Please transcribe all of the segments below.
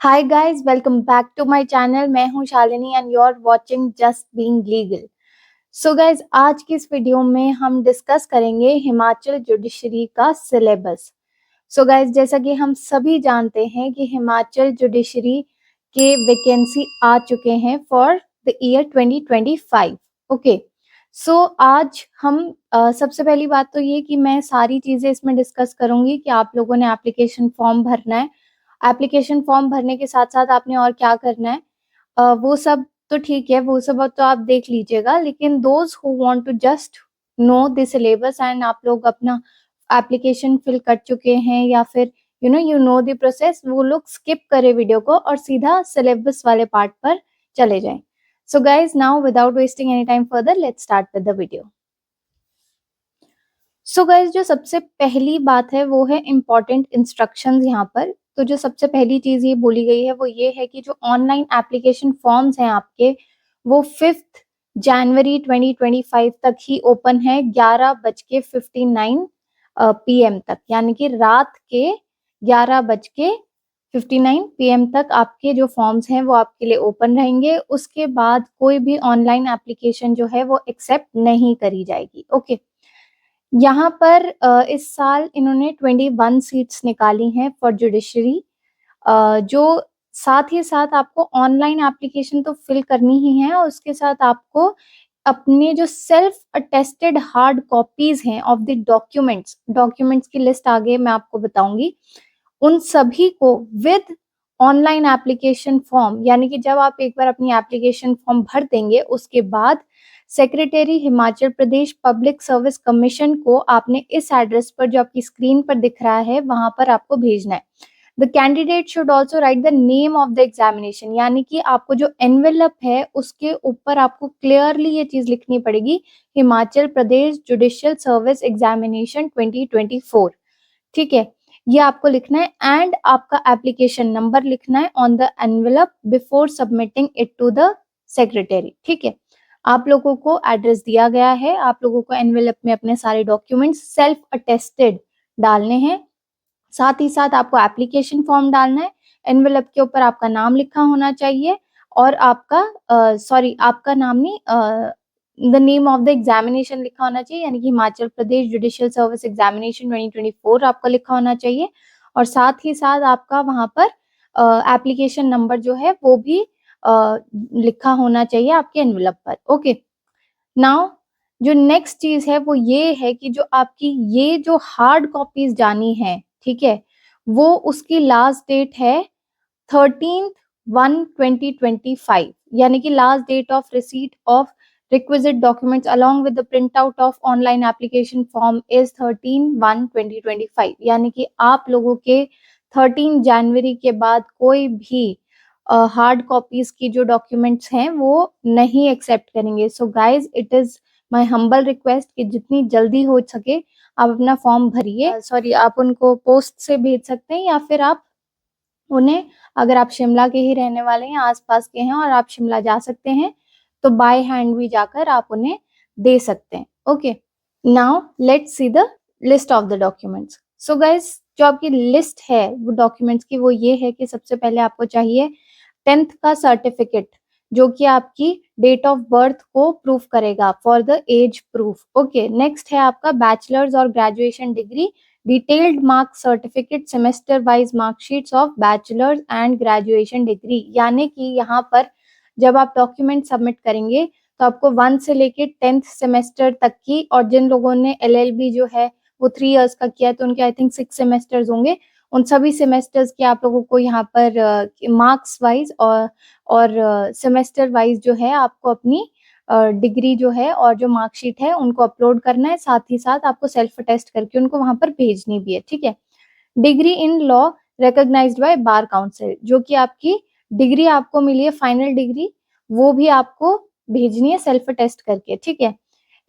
Hi guys, welcome back to my channel. मैं हूं Shalini and you are watching just being legal. So guys, आज की इस video में हम डिस्कस करेंगे हिमाचल जुडिशरी का सिलेबस। सो गाइस, जैसा कि हम सभी जानते हैं कि हिमाचल जुडिशरी के वैकेंसी आ चुके हैं for the year 2025। Okay, so आज हम सबसे पहली बात तो ये कि मैं सारी चीजें इसमें डिस्कस करूंगी कि आप लोगों ने एप्लीकेशन फॉर्म भरना है। एप्लीकेशन फॉर्म भरने के साथ साथ आपने और क्या करना है, वो सब तो ठीक है, वो सब तो आप देख लीजिएगा। लेकिन those who want to just know the syllabus and आप लोग अपना एप्लीकेशन फिल कर चुके हैं या फिर यू नो द प्रोसेस, वो लोग स्किप करें वीडियो को और सीधा सिलेबस वाले पार्ट पर चले जाएं। So guys, now without wasting any time further, let's start with the video. So guys, जो सबसे पहली बात है वो है इम्पॉर्टेंट इंस्ट्रक्शंस। यहाँ पर तो जो सबसे पहली चीज ये बोली गई है वो ये है कि जो ऑनलाइन एप्लीकेशन फॉर्म्स हैं आपके, वो 5 जनवरी 2025 तक ही ओपन है, 11:59 PM तक, यानी कि रात के 11:59 PM तक आपके जो फॉर्म्स हैं वो आपके लिए ओपन रहेंगे। उसके बाद कोई भी ऑनलाइन एप्लीकेशन जो है वो एक्सेप्ट नहीं करी जाएगी। ओके, यहाँ पर इस साल इन्होंने 21 सीट्स निकाली हैं फॉर जुडिशरी। जो साथ ही साथ आपको ऑनलाइन एप्लीकेशन तो फिल करनी ही है, और उसके साथ आपको अपने जो सेल्फ अटेस्टेड हार्ड कॉपीज हैं ऑफ द डॉक्यूमेंट्स की लिस्ट आगे मैं आपको बताऊंगी, उन सभी को विद ऑनलाइन एप्लीकेशन फॉर्म, यानी कि जब आप एक बार अपनी एप्लीकेशन फॉर्म भर देंगे उसके बाद secretary Himachal Pradesh public service commission को आपने इस एड्रेस पर जो आपकी स्क्रीन पर दिख रहा है वहां पर आपको भेजना है। The candidate should also right the name of the examination, यानी कि आपको जो एनवेलप है उसके ऊपर आपको क्लियरली ये चीज लिखनी पड़ेगी, Himachal Pradesh judicial service examination 2024। ठीक है, ये आपको लिखना है एंड आपका एप्लीकेशन नंबर लिखना है on the envelope before submitting it to the secretary. ठीक है, आप लोगों को एड्रेस दिया गया है, आप लोगों को एनवेलप में अपने सारे डॉक्यूमेंट्स सेल्फ अटेस्टेड डालने हैं, साथ ही साथ आपको एप्लीकेशन फॉर्म डालना है। एनवेलप के ऊपर आपका नाम लिखा होना चाहिए और आपका नाम नहीं, the name of the examination लिखा होना चाहिए, यानी कि Himachal Pradesh judicial service examination 2024 आपका लिखा होना चाहिए। और साथ ही साथ आपका वहां पर एप्लीकेशन नंबर जो है वो भी लिखा होना चाहिए आपके एनवेलप पर। ओके, नाउ जो नेक्स्ट चीज है वो ये है कि जो आपकी ये जो हार्ड कॉपीज जानी है, ठीक है, वो उसकी लास्ट डेट है 13/1/2025, यानी कि last date of receipt of requisite documents along with the printout of online application form is 13/1/2025, यानी कि आप लोगों के 13 जनवरी के बाद कोई भी हार्ड कॉपीज की जो डॉक्यूमेंट्स हैं वो नहीं एक्सेप्ट करेंगे। So guys, it is my humble request कि जितनी जल्दी हो सके आप अपना फॉर्म भरिए। आप उनको पोस्ट से भेज सकते हैं या फिर आप उन्हें, अगर आप शिमला के ही रहने वाले हैं, आसपास के हैं और आप शिमला जा सकते हैं, तो बाय हैंड भी जाकर आप उन्हें दे सकते हैं। Okay, now let's see the list of the documents. So guys, जो आपकी लिस्ट है वो डॉक्यूमेंट्स की, वो ये है कि सबसे पहले आपको चाहिए 10th का सर्टिफिकेट, जो कि आपकी डेट ऑफ बर्थ को प्रूफ करेगा for the age proof. Okay, next है आपका बैचलर्स और graduation degree, detailed mark certificate, semester wise marksheets of bachelors and graduation degree, यानी कि यहाँ पर जब आप डॉक्यूमेंट सबमिट करेंगे तो आपको 1 से लेके 10th सेमेस्टर तक की, और जिन लोगों ने LLB जो है वो 3 इयर्स का किया है तो उनके आई थिंक 6 सेमेस्टर्स होंगे, उन सभी सेमेस्टर्स के आप लोगों को यहाँ पर मार्क्स वाइज और सेमेस्टर वाइज जो है आपको अपनी डिग्री जो है और जो मार्कशीट है उनको अपलोड करना है, साथ ही साथ आपको सेल्फ टेस्ट करके उनको वहां पर भेजनी भी है। ठीक है, degree in law recognised by bar council, जो कि आपकी डिग्री आपको मिली है फाइनल डिग्री, वो भी आपको भेजनी है सेल्फ टेस्ट करके। ठीक है,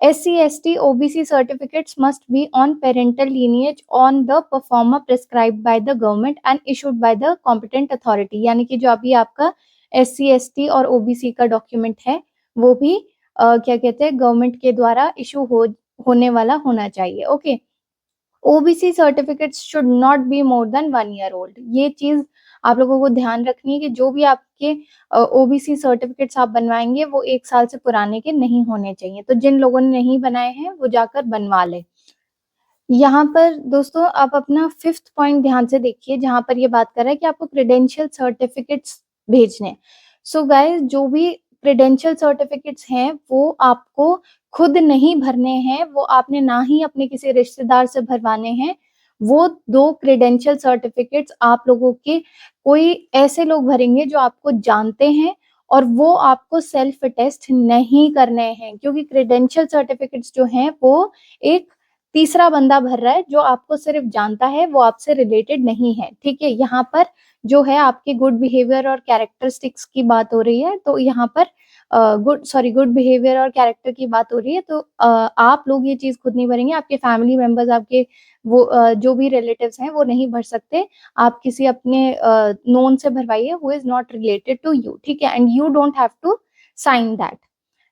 SC/ST OBC certificates must be on parental lineage on the performer prescribed by the government and issued by the competent authority, यानी कि जो अभी आपका SC/ST और OBC का डॉक्यूमेंट है वो भी क्या कहते हैं, गवर्नमेंट के द्वारा इशू होने वाला होना चाहिए। Okay, OBC certificates should not be more than 1 year old, ये चीज आप लोगों को ध्यान रखनी है कि जो भी आपके ओबीसी सर्टिफिकेट्स आप बनवाएंगे वो 1 साल से पुराने के नहीं होने चाहिए। तो जिन लोगों ने नहीं बनाए हैं वो जाकर बनवा लें। यहाँ पर दोस्तों आप अपना 5th पॉइंट ध्यान से देखिए, जहाँ पर ये बात कर रहा है कि आपको क्रेडेंशियल सर्टिफिकेट्स भेजने। सो गाइस, जो भी क्रेडेंशियल सर्टिफिकेट्स हैं वो आपको खुद नहीं भरने हैं, वो आपने ना ही अपने किसी रिश्तेदार से भरवाने हैं। वो 2 क्रेडेंशियल सर्टिफिकेट्स आप लोगों के कोई ऐसे लोग भरेंगे जो आपको जानते हैं, और वो आपको सेल्फ अटेस्ट नहीं करने हैं, क्योंकि क्रेडेंशियल सर्टिफिकेट्स जो हैं वो एक तीसरा बंदा भर रहा है जो आपको सिर्फ जानता है, वो आपसे रिलेटेड नहीं है। ठीक है, यहाँ पर जो है आपके गुड बिहेवियर और कैरेक्टरिस्टिक्स की बात हो रही है, तो यहाँ पर गुड बिहेवियर और कैरेक्टर की बात हो रही है, तो आप लोग ये चीज खुद नहीं भरेंगे, आपके फैमिली मेंबर्स, आपके वो जो भी रिलेटिव्स हैं वो नहीं भर सकते। आप किसी अपने नोन से भरवाइए who is not related to you. ठीक है, and you don't have to sign that,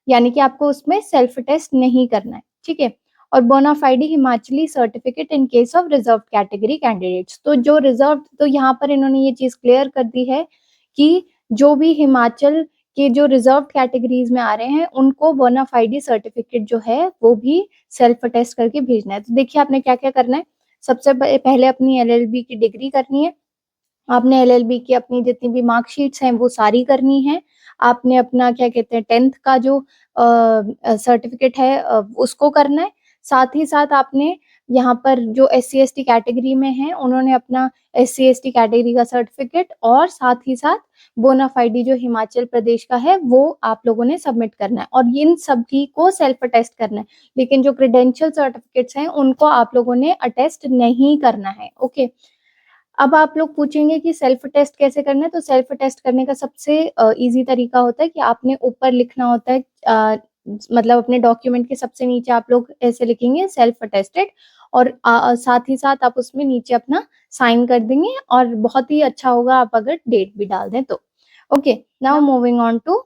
यानी कि आपको उसमें सेल्फ टेस्ट नहीं करना है। ठीक है, और bona fide Himachali certificate in case of reserve category candidates. तो जो रिजर्व, तो यहाँ पर इन्होंने ये चीज क्लियर कर दी है कि जो भी हिमाचल के जो रिजर्व कैटेगरीज में आ रहे हैं उनको बोनाफाइडी सर्टिफिकेट जो है वो भी सेल्फ अटेस्ट करके भेजना है। तो देखिए आपने क्या क्या करना है। सबसे पहले अपनी एलएलबी की डिग्री करनी है, आपने एलएलबी की अपनी जितनी भी मार्कशीट्स हैं वो सारी करनी है, आपने अपना क्या कहते हैं 10th का जो सर्टिफिकेट है उसको करना है। साथ ही साथ आपने यहाँ पर जो SC/ST कैटेगरी में है उन्होंने अपना SC/ST कैटेगरी का सर्टिफिकेट, और साथ ही साथ बोनाफाइडी जो हिमाचल प्रदेश का है वो आप लोगों ने सबमिट करना है, और इन सभी को सेल्फ अटेस्ट करना है। लेकिन जो क्रेडेंशियल सर्टिफिकेट्स हैं उनको आप लोगों ने अटेस्ट नहीं करना है। ओके, अब आप लोग पूछेंगे कि सेल्फ टेस्ट कैसे करना है। तो सेल्फ टेस्ट करने का सबसे इजी तरीका होता है कि आपने ऊपर लिखना होता है, मतलब अपने डॉक्यूमेंट के सबसे नीचे आप लोग ऐसे लिखेंगे सेल्फ अटेस्टेड, और साथ ही साथ आप उसमें नीचे अपना साइन कर देंगे, और बहुत ही अच्छा होगा आप अगर डेट भी डाल दें तो। Okay, now moving on to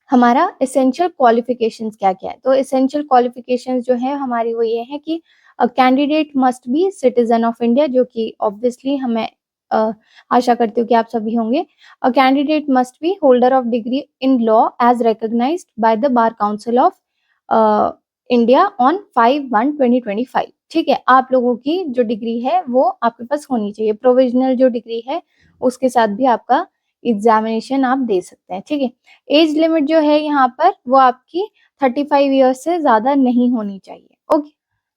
हमारा एसेंशियल क्वालिफिकेशंस क्या क्या है। तो एसेंशियल क्वालिफिकेशंस जो है हमारी वो ये है कि candidate must B citizen of India, जो कि ऑब्वियसली हमें आशा करती हूँ कि आप सभी होंगे। A candidate must be holder of degree in law as recognised by the bar council of India on 5/1/2025। ठीक है, आप लोगों की जो डिग्री है वो आपके पास होनी चाहिए। प्रोविजनल जो डिग्री है उसके साथ भी आपका एग्जामिनेशन आप दे सकते हैं। ठीक है, एज लिमिट जो है यहाँ पर वो आपकी 35 ईयर्स से ज्यादा नहीं होनी चाहिए। Okay,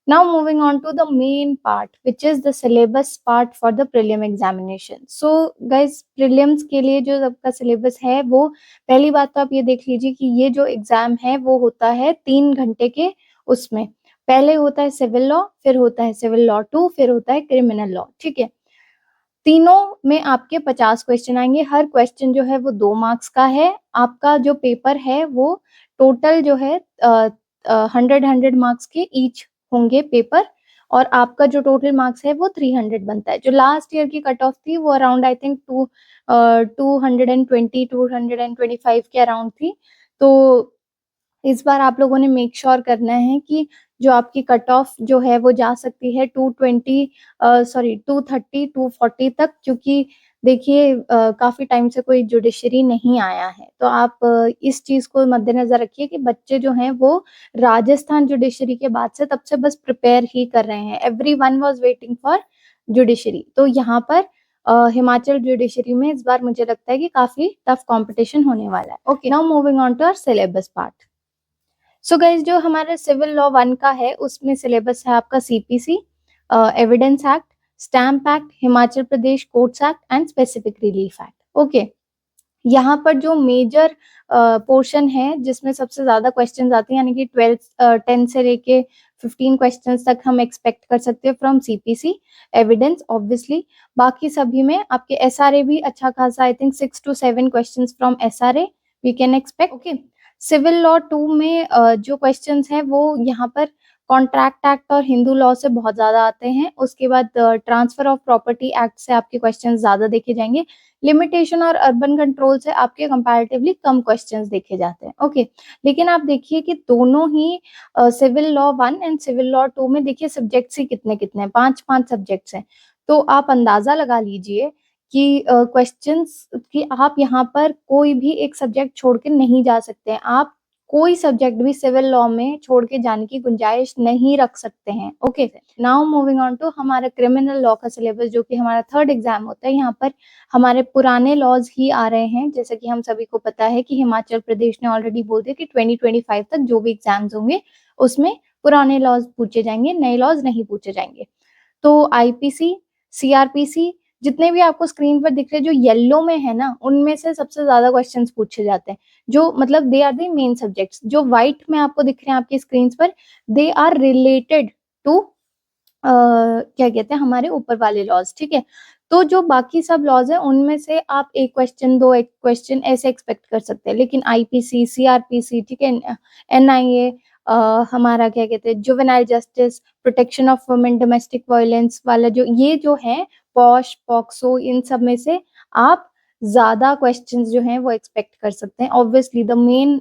now moving on to the main part which is the syllabus part for the prelim examination. So guys, prelims के लिए जो आपका सिलेबस है वो, पहली बात तो आप ये देख लीजिए कि ये जो एग्जाम है वो होता है 3 घंटे के। उसमें पहले होता है सिविल लॉ, फिर होता है सिविल लॉ 2, फिर होता है क्रिमिनल लॉ। ठीक है, तीनों में आपके 50 क्वेश्चन आएंगे। हर क्वेश्चन जो है वो 2 मार्क्स का है। आपका जो पेपर है वो टोटल जो है 100 मार्क्स के ईच होंगे पेपर, और आपका जो टोटल मार्क्स है वो 300 बनता है। जो लास्ट ईयर की कट ऑफ थी वो अराउंड आई थिंक 225 के अराउंड थी। तो इस बार आप लोगों ने मेक श्योर करना है कि जो आपकी कट ऑफ जो है वो जा सकती है 240 तक, क्योंकि देखिए काफी टाइम से कोई जुडिशरी नहीं आया है। तो आप इस चीज को मद्देनजर रखिए कि बच्चे जो हैं वो राजस्थान जुडिशरी के बाद से तब से बस प्रिपेयर ही कर रहे हैं। Everyone was waiting for judiciary. तो यहाँ पर हिमाचल जुडिशरी में इस बार मुझे लगता है कि काफी टफ कंपटीशन होने वाला है। Okay, now moving on to our syllabus part. So guys, जो हमारा सिविल लॉ 1 का है उसमें सिलेबस है आपका CPC, evidence act, stamp act, Himachal Pradesh courts act and specific relief act. Okay, यहाँ पर जो मेजर पोर्शन है जिसमें सबसे ज्यादा क्वेश्चंस आते हैं, यानी कि 10 से लेके 15 क्वेश्चंस तक हम एक्सपेक्ट कर सकते हैं फ्रॉम CPC, एविडेंस ऑब्वियसली। बाकी सभी में आपके SRA भी अच्छा खासा, I think 6 to 7 questions from SRA we can expect. Okay, civil law 2 में जो क्वेश्चंस हैं वो यहाँ पर कॉन्ट्रैक्ट एक्ट और हिंदू लॉ से बहुत ज्यादा आते हैं। उसके बाद ट्रांसफर ऑफ प्रॉपर्टी एक्ट से आपके क्वेश्चंस ज्यादा देखे जाएंगे। लिमिटेशन और अर्बन कंट्रोल से आपके कंपैरेटिवली कम क्वेश्चंस देखे जाते हैं। ओके, लेकिन आप देखिए कि दोनों ही civil law 1 and civil law 2 में देखिए सब्जेक्ट्स ही कितने कितने हैं, 5 सब्जेक्ट्स हैं। तो आप अंदाजा लगा लीजिए कि क्वेश्चंस कि आप यहाँ पर कोई भी एक सब्जेक्ट छोड़ के नहीं जा सकते हैं। आप कोई सब्जेक्ट भी सिविल लॉ में छोड़ के जाने की गुंजाइश नहीं रख सकते हैं। Okay, now moving on to हमारा क्रिमिनल लॉ का सिलेबस, जो कि हमारा थर्ड एग्जाम होता है। यहाँ पर हमारे पुराने लॉज ही आ रहे हैं। जैसे कि हम सभी को पता है कि हिमाचल प्रदेश ने ऑलरेडी बोल दिया कि 2025 तक जो भी एग्जाम्स होंगे उसमें पुराने लॉज पूछे जाएंगे, नए लॉज नहीं पूछे जाएंगे। तो आईपीसी, सीआरपीसी, जितने भी आपको स्क्रीन पर दिख रहे जो येलो में है ना, उनमें से सबसे ज्यादा क्वेश्चंस पूछे जाते हैं, जो मतलब they are the main subjects. जो व्हाइट में आपको दिख रहे हैं आपकी स्क्रीन पर, दे आर रिलेटेड टू क्या कहते हैं हमारे ऊपर वाले लॉज। ठीक है, तो जो बाकी सब लॉज है उनमें से आप एक क्वेश्चन, दो एक क्वेश्चन ऐसे एक्सपेक्ट कर सकते हैं। लेकिन आईपीसी, सीआरपीसी, ठीक है, एनआईए, हमारा क्या कहते हैं juvenile justice, protection of women, domestic violence वाला जो ये जो है, पॉश, पॉक्सो, इन सब में से आप ज्यादा क्वेश्चंस जो हैं वो एक्सपेक्ट कर सकते हैं। ऑब्वियसली द मेन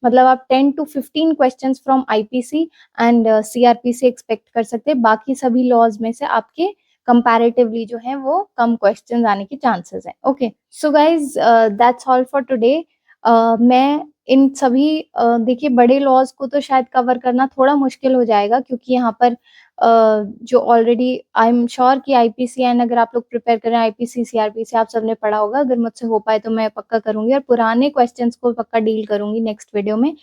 मतलब आप 10 to 15 questions from IPC and CrPC expect कर सकते हैं। बाकी सभी लॉज में से आपके कंपैरेटिवली जो है वो कम क्वेश्चंस आने के चांसेस हैं। Okay, so guys that's all for today. मैं इन सभी देखिए बड़े लॉज को तो शायद कवर करना थोड़ा मुश्किल हो जाएगा, क्योंकि यहाँ पर जो ऑलरेडी आई एम श्योर कि आईपीसी एंड अगर आप लोग प्रिपेयर करें आईपीसी, सीआरपीसी आप सबने पढ़ा होगा। अगर मुझसे हो पाए तो मैं पक्का करूंगी और पुराने क्वेश्चंस को पक्का डील करूंगी नेक्स्ट वीडियो में।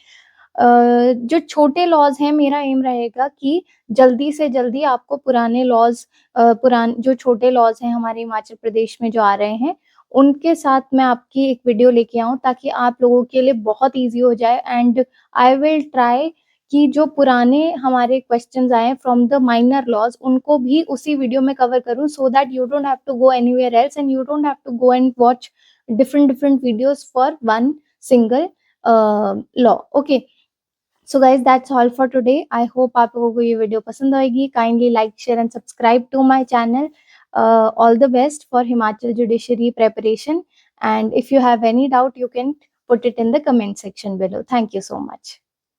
जो छोटे लॉज हैं, मेरा एम रहेगा कि जल्दी से जल्दी आपको पुराने लॉज, जो छोटे लॉज हैं हमारे हिमाचल प्रदेश में जो आ रहे हैं, उनके साथ मैं आपकी एक वीडियो लेके आऊं, ताकि आप लोगों के लिए बहुत इजी हो जाए। एंड आई विल ट्राई कि जो पुराने हमारे क्वेश्चंस आए फ्रॉम द माइनर लॉज उनको भी उसी वीडियो में कवर करूं, so that you don't have to go anywhere else and you don't have to go and watch different videos for one single law. Okay, so guys that's all for today. I hope आप लोगों को ये video पसंद आएगी। Kindly like, share and subscribe to my channel. All the best for Himachal judiciary preparation, and if you have any doubt you can put it in the comment section below. Thank you so much.